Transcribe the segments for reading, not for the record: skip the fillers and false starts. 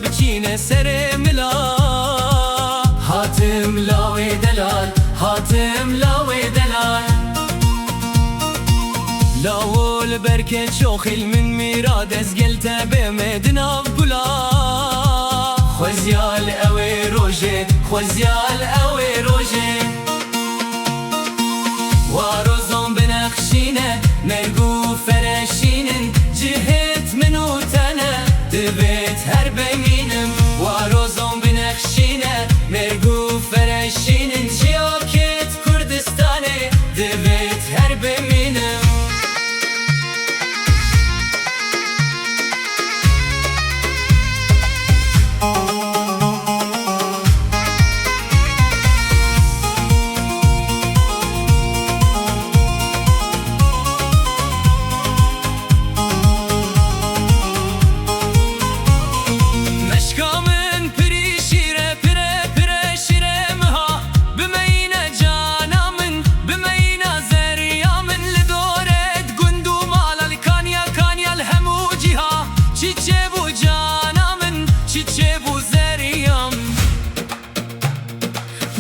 ببچینه سر ملا هاتم لاوی دلال هاتم لاوی دلال لاول برکت شوخیل من میراد از گلتا بمدنا بلا خوزیال اوی روژه خوزیال اوی روژه واروزون بنخشینه مرگو فرشینن جهت منو تنه دبت هر بمینم واروزون بنخشینه مرگو فرشینن جیاکت کردستانه دبت هر بمینم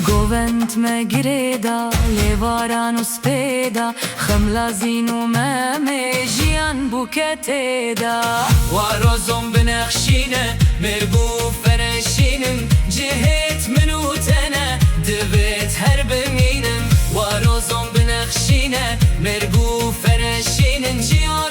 گوونت مگریدا لیواران و سپیدا خملازین و ممیجیان بوکتیدا واروزون بنخشینه مرگو فرشینم جهت منو تنه دبت هر بمینم واروزون بنخشینه مرگو فرشینن جیان